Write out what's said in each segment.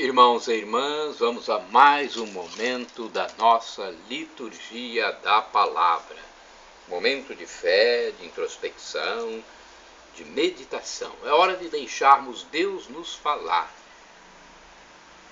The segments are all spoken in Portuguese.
Irmãos e irmãs, vamos a mais um momento da nossa liturgia da palavra. Momento de fé, de introspecção, de meditação. É hora de deixarmos Deus nos falar.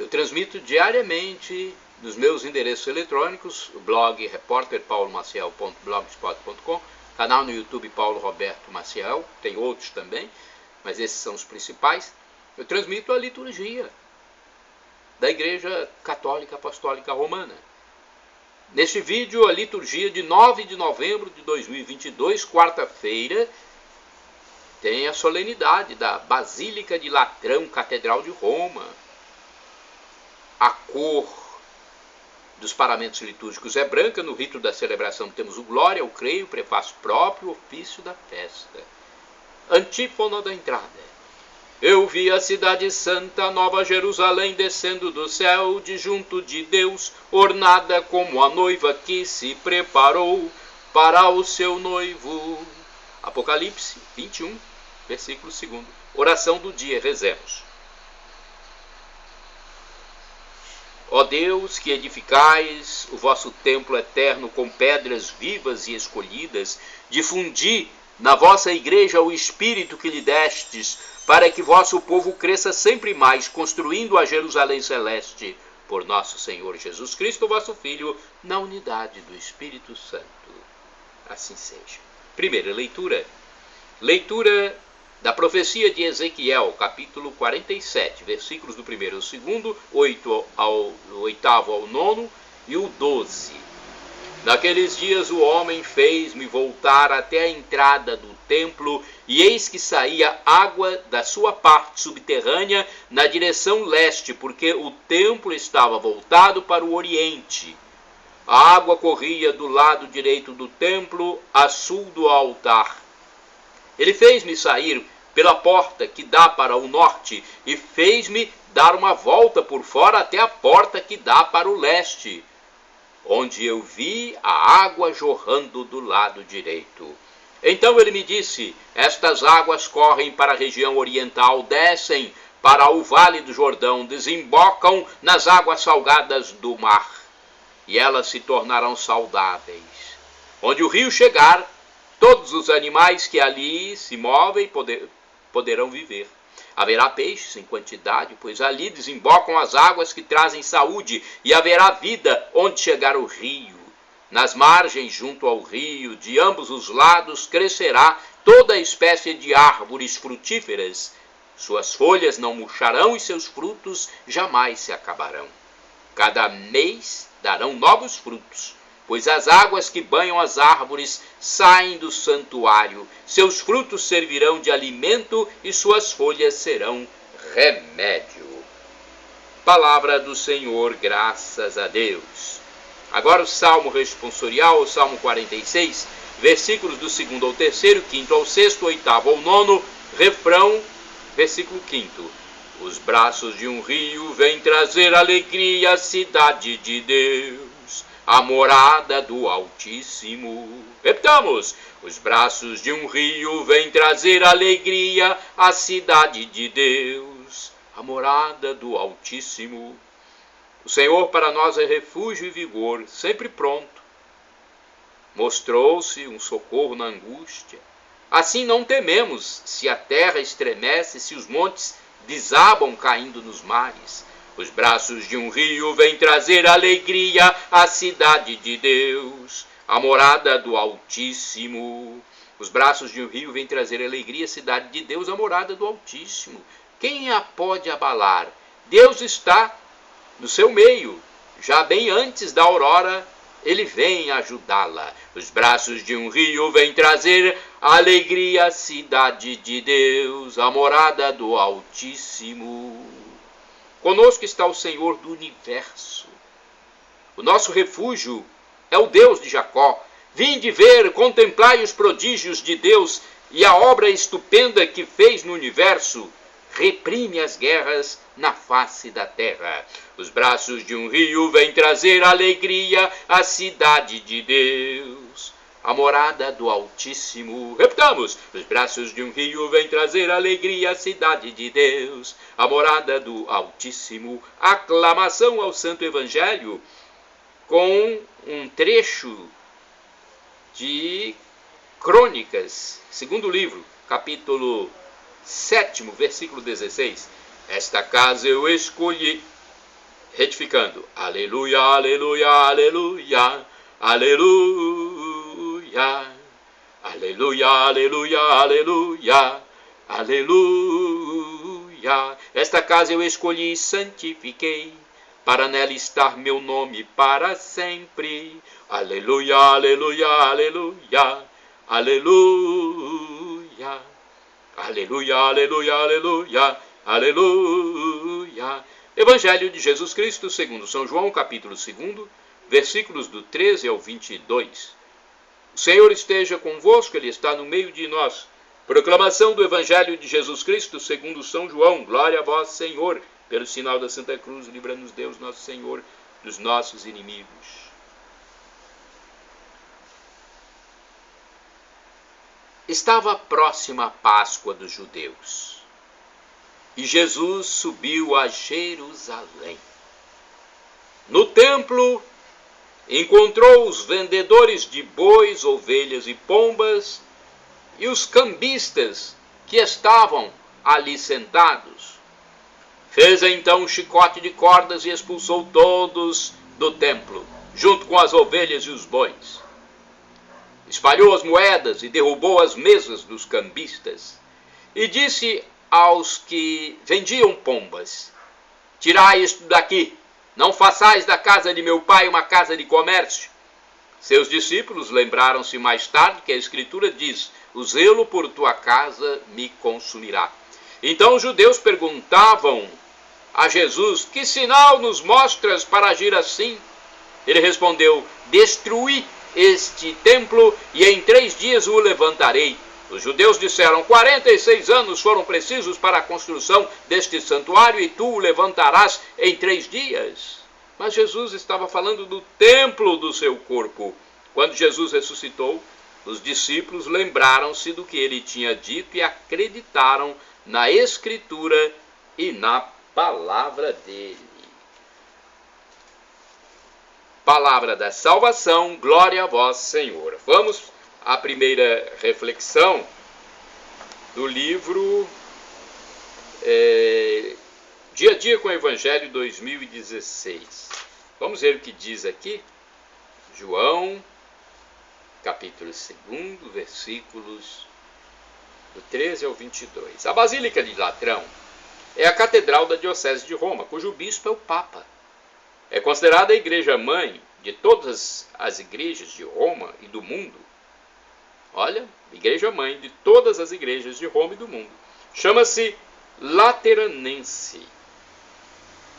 Eu transmito diariamente nos meus endereços eletrônicos, o blog repórterpaulomaciel.blogspot.com, canal no YouTube Paulo Roberto Maciel, tem outros também, mas esses são os principais. Eu transmito a liturgia da Igreja Católica Apostólica Romana. Neste vídeo, a liturgia de 9 de novembro de 2022, quarta-feira, tem a solenidade da Basílica de Latrão, Catedral de Roma. A cor dos paramentos litúrgicos é branca. No rito da celebração temos o Glória, o Creio, o prefácio próprio, o ofício da festa. Antífona da entrada. Eu vi a cidade santa, Nova Jerusalém, descendo do céu, de junto de Deus, ornada como a noiva que se preparou para o seu noivo. Apocalipse 21, versículo 2. Oração do dia, rezemos. Ó Deus, que edificais o vosso templo eterno com pedras vivas e escolhidas, difundi na vossa igreja o Espírito que lhe destes, para que vosso povo cresça sempre mais, construindo a Jerusalém celeste, por nosso Senhor Jesus Cristo, vosso Filho, na unidade do Espírito Santo. Assim seja. Primeira leitura. Leitura da profecia de Ezequiel, capítulo 47, versículos do 1º ao 2º, 8º ao 9º e o 12. Naqueles dias o homem fez-me voltar até a entrada do templo, e eis que saía água da sua parte subterrânea na direção leste, porque o templo estava voltado para o oriente. A água corria do lado direito do templo, a sul do altar. Ele fez-me sair pela porta que dá para o norte, e fez-me dar uma volta por fora até a porta que dá para o leste, onde eu vi a água jorrando do lado direito. Então ele me disse: estas águas correm para a região oriental, descem para o vale do Jordão, desembocam nas águas salgadas do mar, e elas se tornarão saudáveis. Onde o rio chegar, todos os animais que ali se movem poderão viver. Haverá peixes em quantidade, pois ali desembocam as águas que trazem saúde, e haverá vida onde chegar o rio. Nas margens, junto ao rio, de ambos os lados, crescerá toda a espécie de árvores frutíferas. Suas folhas não murcharão e seus frutos jamais se acabarão. Cada mês darão novos frutos, pois as águas que banham as árvores saem do santuário. Seus frutos servirão de alimento e suas folhas serão remédio. Palavra do Senhor, graças a Deus. Agora o Salmo responsorial, o Salmo 46, versículos do 2º ao 3º, 5º ao 6º, 8º ao 9º, refrão, versículo 5º. Os braços de um rio vêm trazer alegria à cidade de Deus, a morada do Altíssimo. Repitamos: os braços de um rio vêm trazer alegria à cidade de Deus, a morada do Altíssimo. O Senhor para nós é refúgio e vigor, sempre pronto. Mostrou-se um socorro na angústia. Assim não tememos, se a terra estremece, se os montes desabam caindo nos mares. Os braços de um rio vêm trazer alegria à cidade de Deus, a morada do Altíssimo. Os braços de um rio vêm trazer alegria à cidade de Deus, a morada do Altíssimo. Quem a pode abalar? Deus está no seu meio. Já bem antes da aurora, ele vem ajudá-la. Os braços de um rio vêm trazer alegria à cidade de Deus, a morada do Altíssimo. Conosco está o Senhor do universo. O nosso refúgio é o Deus de Jacó. Vinde ver, contemplai os prodígios de Deus e a obra estupenda que fez no universo. Reprime as guerras na face da terra. Os braços de um rio vêm trazer alegria à cidade de Deus, a morada do Altíssimo. Repitamos: os braços de um rio vem trazer alegria à cidade de Deus, a morada do Altíssimo. Aclamação ao Santo Evangelho com um trecho de Crônicas, segundo livro, capítulo 7, versículo 16. Esta casa eu escolhi. Retificando: aleluia, aleluia, aleluia, aleluia, aleluia, aleluia, aleluia, aleluia. Esta casa eu escolhi e santifiquei, para nela estar meu nome para sempre. Aleluia, aleluia, aleluia, aleluia, aleluia, aleluia, aleluia, aleluia. Evangelho de Jesus Cristo segundo São João, capítulo 2, versículos do 13 ao 22. O Senhor esteja convosco, Ele está no meio de nós. Proclamação do Evangelho de Jesus Cristo segundo São João. Glória a vós, Senhor. Pelo sinal da Santa Cruz, livra-nos Deus, nosso Senhor, dos nossos inimigos. Estava próxima a Páscoa dos judeus. E Jesus subiu a Jerusalém. No templo, encontrou os vendedores de bois, ovelhas e pombas e os cambistas que estavam ali sentados. Fez então um chicote de cordas e expulsou todos do templo, junto com as ovelhas e os bois. Espalhou as moedas e derrubou as mesas dos cambistas. E disse aos que vendiam pombas: tirai isto daqui, não façais da casa de meu pai uma casa de comércio. Seus discípulos lembraram-se mais tarde que a Escritura diz: o zelo por tua casa me consumirá. Então os judeus perguntavam a Jesus: que sinal nos mostras para agir assim? Ele respondeu: destruí este templo e em 3 dias o levantarei. Os judeus disseram: 46 anos foram precisos para a construção deste santuário e tu o levantarás em 3 dias. Mas Jesus estava falando do templo do seu corpo. Quando Jesus ressuscitou, os discípulos lembraram-se do que ele tinha dito e acreditaram na Escritura e na palavra dele. Palavra da salvação, glória a vós, Senhor. Vamos à primeira reflexão do livro Dia a Dia com o Evangelho 2016. Vamos ver o que diz aqui. João, capítulo 2, versículos do 13 ao 22. A Basílica de Latrão é a catedral da Diocese de Roma, cujo bispo é o Papa. É considerada a igreja-mãe de todas as igrejas de Roma e do mundo. Olha, igreja-mãe de todas as igrejas de Roma e do mundo. Chama-se Lateranense,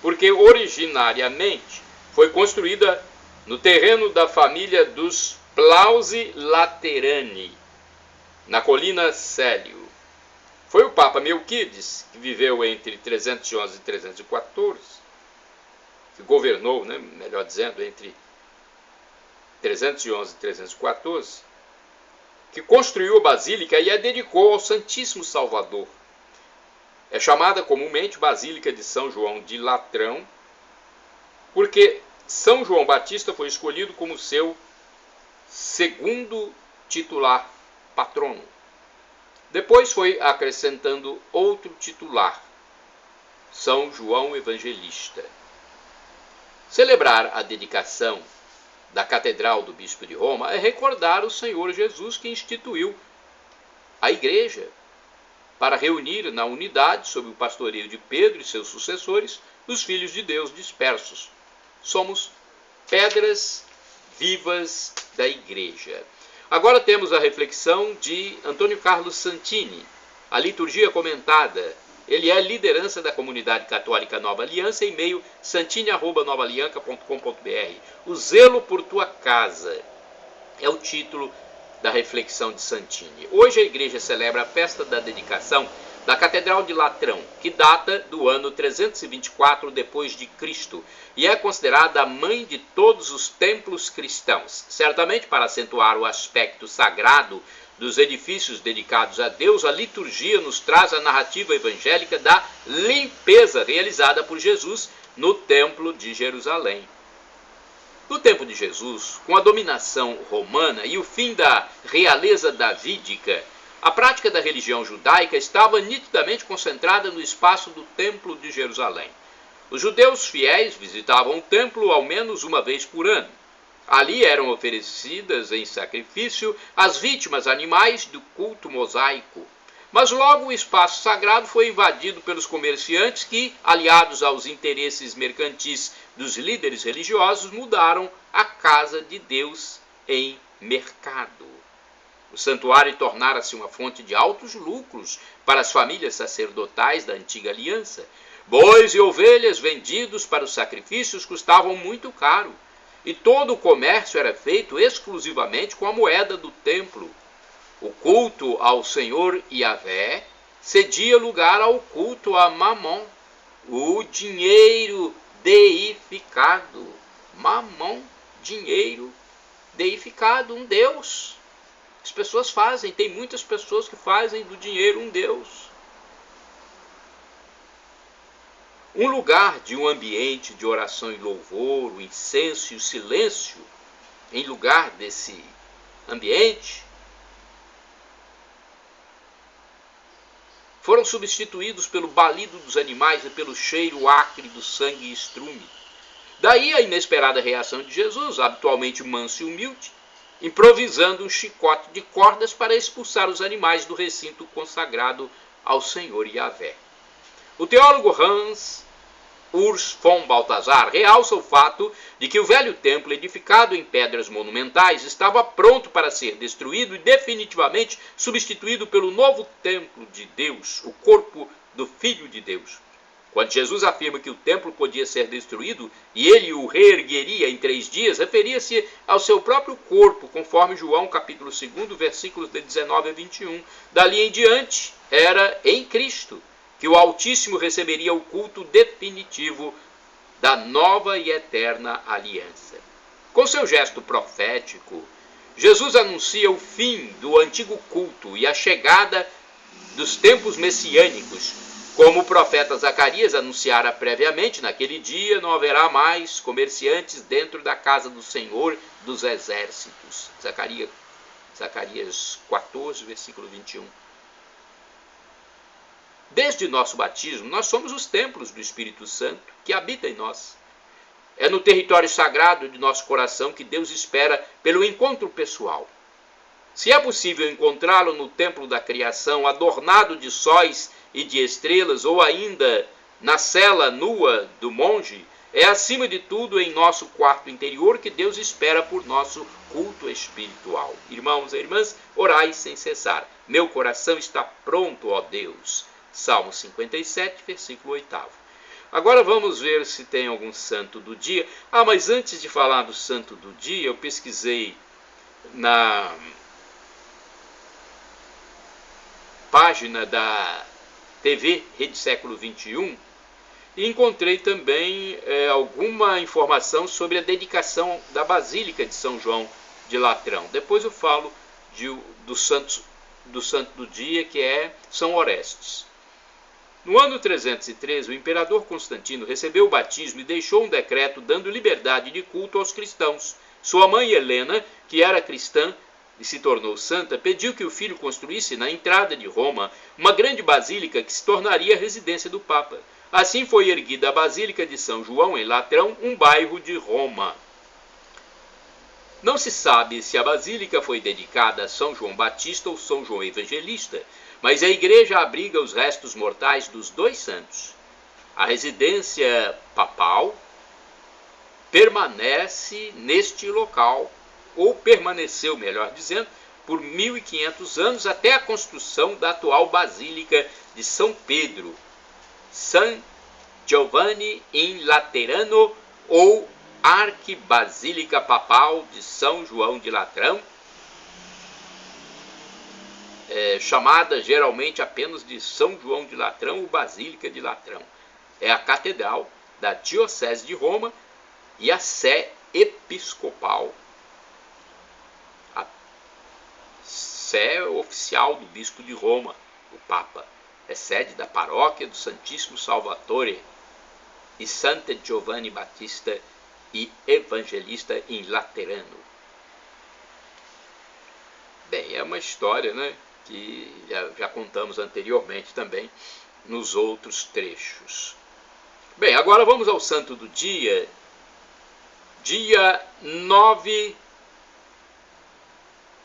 porque originariamente foi construída no terreno da família dos Plausi Laterani, na colina Célio. Foi o Papa Melquides, que viveu entre 311 e 314, que governou, melhor dizendo, entre 311 e 314, que construiu a Basílica e a dedicou ao Santíssimo Salvador. É chamada comumente Basílica de São João de Latrão, porque São João Batista foi escolhido como seu segundo titular patrono. Depois foi acrescentando outro titular, São João Evangelista. Celebrar a dedicação da Catedral do Bispo de Roma é recordar o Senhor Jesus, que instituiu a Igreja para reunir na unidade, sob o pastoreio de Pedro e seus sucessores, os filhos de Deus dispersos. Somos pedras vivas da Igreja. Agora temos a reflexão de Antônio Carlos Santini, a liturgia comentada. Ele é liderança da comunidade católica Nova Aliança, e-mail santini@novaalianca.com.br. O zelo por tua casa é o título da reflexão de Santini. Hoje a igreja celebra a festa da dedicação da Catedral de Latrão, que data do ano 324 depois de Cristo e é considerada a mãe de todos os templos cristãos. Certamente, para acentuar o aspecto sagrado dos edifícios dedicados a Deus, a liturgia nos traz a narrativa evangélica da limpeza realizada por Jesus no Templo de Jerusalém. No tempo de Jesus, com a dominação romana e o fim da realeza davídica, a prática da religião judaica estava nitidamente concentrada no espaço do Templo de Jerusalém. Os judeus fiéis visitavam o templo ao menos uma vez por ano. Ali eram oferecidas em sacrifício as vítimas animais do culto mosaico. Mas logo o espaço sagrado foi invadido pelos comerciantes que, aliados aos interesses mercantis dos líderes religiosos, mudaram a casa de Deus em mercado. O santuário tornara-se uma fonte de altos lucros para as famílias sacerdotais da antiga aliança. Bois e ovelhas vendidos para os sacrifícios custavam muito caro, e todo o comércio era feito exclusivamente com a moeda do templo. O culto ao Senhor Yahvé cedia lugar ao culto a Mamon, o dinheiro deificado. Mamon, dinheiro deificado, um deus. As pessoas fazem, tem muitas pessoas que fazem do dinheiro um deus. Um lugar de um ambiente de oração e louvor, o incenso e o silêncio, em lugar desse ambiente, foram substituídos pelo balido dos animais e pelo cheiro acre do sangue e estrume. Daí a inesperada reação de Jesus, habitualmente manso e humilde, improvisando um chicote de cordas para expulsar os animais do recinto consagrado ao Senhor Yahvé. O teólogo Hans Urs von Balthasar realça o fato de que o velho templo, edificado em pedras monumentais, estava pronto para ser destruído e definitivamente substituído pelo novo templo de Deus, o corpo do Filho de Deus. Quando Jesus afirma que o templo podia ser destruído e ele o reergueria em 3 dias, referia-se ao seu próprio corpo, conforme João capítulo 2, versículos de 19 a 21. Dali em diante, era em Cristo que o Altíssimo receberia o culto definitivo da nova e eterna aliança. Com seu gesto profético, Jesus anuncia o fim do antigo culto e a chegada dos tempos messiânicos. Como o profeta Zacarias anunciara previamente, naquele dia não haverá mais comerciantes dentro da casa do Senhor dos Exércitos. Zacarias 14, versículo 21. Desde nosso batismo, nós somos os templos do Espírito Santo que habita em nós. É no território sagrado de nosso coração que Deus espera pelo encontro pessoal. Se é possível encontrá-lo no templo da criação, adornado de sóis e de estrelas, ou ainda na cela nua do monge, é acima de tudo em nosso quarto interior que Deus espera por nosso culto espiritual. Irmãos e irmãs, orai sem cessar. Meu coração está pronto, ó Deus. Salmo 57, versículo 8. Agora vamos ver se tem algum santo do dia. Mas antes de falar do santo do dia, eu pesquisei na página da TV Rede Século XXI e encontrei também alguma informação sobre a dedicação da Basílica de São João de Latrão. Depois eu falo do santo do dia, que é São Orestes. No ano 313, o imperador Constantino recebeu o batismo e deixou um decreto dando liberdade de culto aos cristãos. Sua mãe Helena, que era cristã e se tornou santa, pediu que o filho construísse na entrada de Roma uma grande basílica que se tornaria a residência do Papa. Assim foi erguida a Basílica de São João em Latrão, um bairro de Roma. Não se sabe se a basílica foi dedicada a São João Batista ou São João Evangelista, mas a igreja abriga os restos mortais dos 2 santos. A residência papal permanece neste local, ou permaneceu, melhor dizendo, por 1500 anos, até a construção da atual Basílica de São Pedro, San Giovanni in Laterano, ou Arquibasílica Papal de São João de Latrão, chamada geralmente apenas de São João de Latrão ou Basílica de Latrão. É a catedral da Diocese de Roma e a sé episcopal, a sé oficial do Bispo de Roma, o Papa. É sede da paróquia do Santíssimo Salvatore e Santa Giovanni Battista e Evangelista em Laterano. Bem, é uma história, né, que já contamos anteriormente também nos outros trechos. Bem, agora vamos ao santo do dia. Dia 9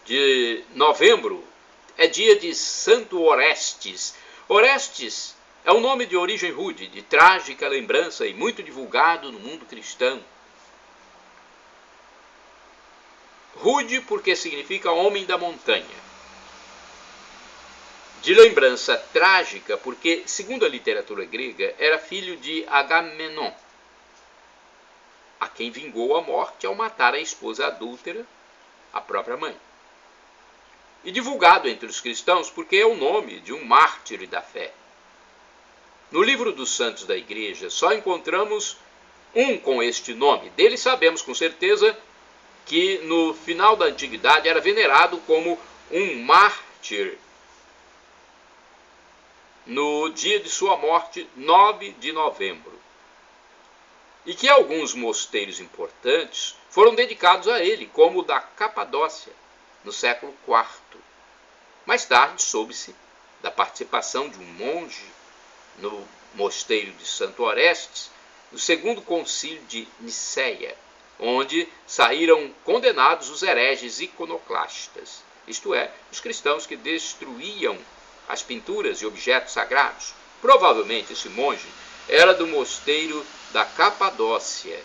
de novembro é dia de Santo Orestes. Orestes é um nome de origem rude, de trágica lembrança e muito divulgado no mundo cristão. Rude porque significa homem da montanha. De lembrança trágica porque, segundo a literatura grega, era filho de Agamenon, a quem vingou a morte ao matar a esposa adúltera, a própria mãe. E divulgado entre os cristãos porque é o nome de um mártir da fé. No livro dos santos da igreja só encontramos um com este nome. Dele sabemos com certeza que no final da antiguidade era venerado como um mártir no dia de sua morte, 9 de novembro. E que alguns mosteiros importantes foram dedicados a ele, como o da Capadócia, no século IV. Mais tarde soube-se da participação de um monge no mosteiro de Santo Orestes, no segundo concílio de Niceia, onde saíram condenados os hereges iconoclastas, isto é, os cristãos que destruíam as pinturas e objetos sagrados. Provavelmente esse monge era do mosteiro da Capadócia,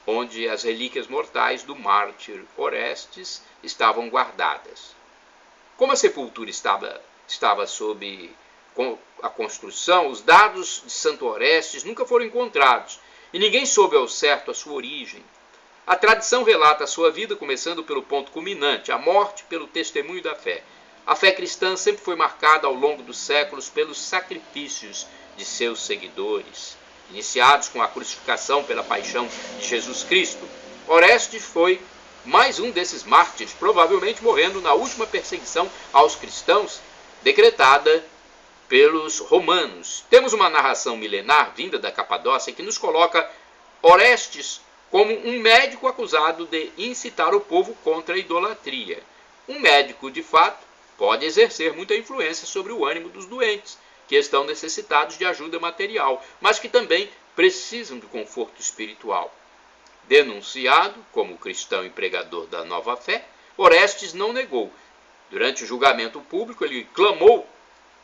onde as relíquias mortais do mártir Orestes estavam guardadas. Como a sepultura estava sob a construção, os dados de Santo Orestes nunca foram encontrados e ninguém soube ao certo a sua origem. A tradição relata a sua vida começando pelo ponto culminante, a morte pelo testemunho da fé. A fé cristã sempre foi marcada ao longo dos séculos pelos sacrifícios de seus seguidores, iniciados com a crucificação pela paixão de Jesus Cristo. Orestes foi mais um desses mártires, provavelmente morrendo na última perseguição aos cristãos, decretada pelos romanos. Temos uma narração milenar vinda da Capadócia que nos coloca Orestes como um médico acusado de incitar o povo contra a idolatria. Um médico, de fato, pode exercer muita influência sobre o ânimo dos doentes, que estão necessitados de ajuda material, mas que também precisam de conforto espiritual. Denunciado como cristão e pregador da nova fé, Orestes não negou. Durante o julgamento público, ele clamou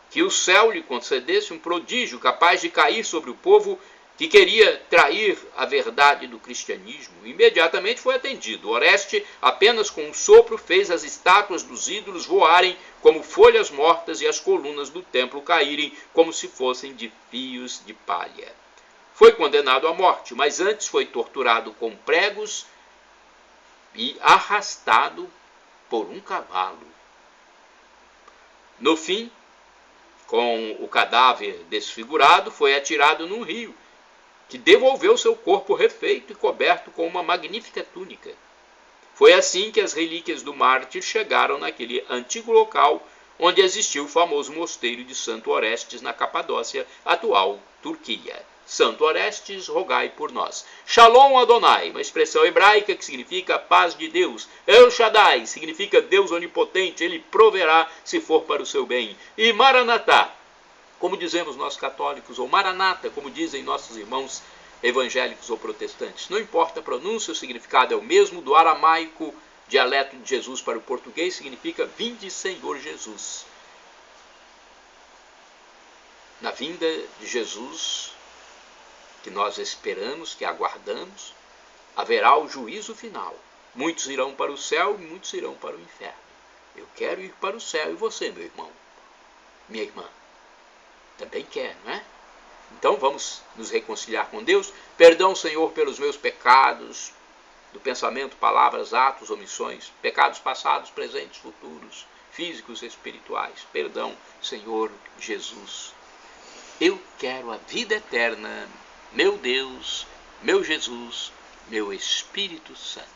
que o céu lhe concedesse um prodígio capaz de cair sobre o povo que queria trair a verdade do cristianismo. Imediatamente foi atendido. Orestes, apenas com um sopro, fez as estátuas dos ídolos voarem como folhas mortas e as colunas do templo caírem como se fossem de fios de palha. Foi condenado à morte, mas antes foi torturado com pregos e arrastado por um cavalo. No fim, com o cadáver desfigurado, foi atirado num rio, que devolveu seu corpo refeito e coberto com uma magnífica túnica. Foi assim que as relíquias do mártir chegaram naquele antigo local onde existiu o famoso mosteiro de Santo Orestes na Capadócia, atual Turquia. Santo Orestes, rogai por nós. Shalom Adonai, uma expressão hebraica que significa paz de Deus. El Shaddai significa Deus onipotente, ele proverá se for para o seu bem. E Maranatá, como dizemos nós católicos, ou Maranata, como dizem nossos irmãos evangélicos ou protestantes. Não importa a pronúncia, o significado é o mesmo. Do aramaico, dialeto de Jesus, para o português, significa vinde Senhor Jesus. Na vinda de Jesus, que nós esperamos, que aguardamos, haverá o juízo final. Muitos irão para o céu e muitos irão para o inferno. Eu quero ir para o céu, e você, meu irmão, minha irmã, também quer, não é? Então vamos nos reconciliar com Deus. Perdão, Senhor, pelos meus pecados, do pensamento, palavras, atos, omissões, pecados passados, presentes, futuros, físicos e espirituais. Perdão, Senhor Jesus. Eu quero a vida eterna, meu Deus, meu Jesus, meu Espírito Santo.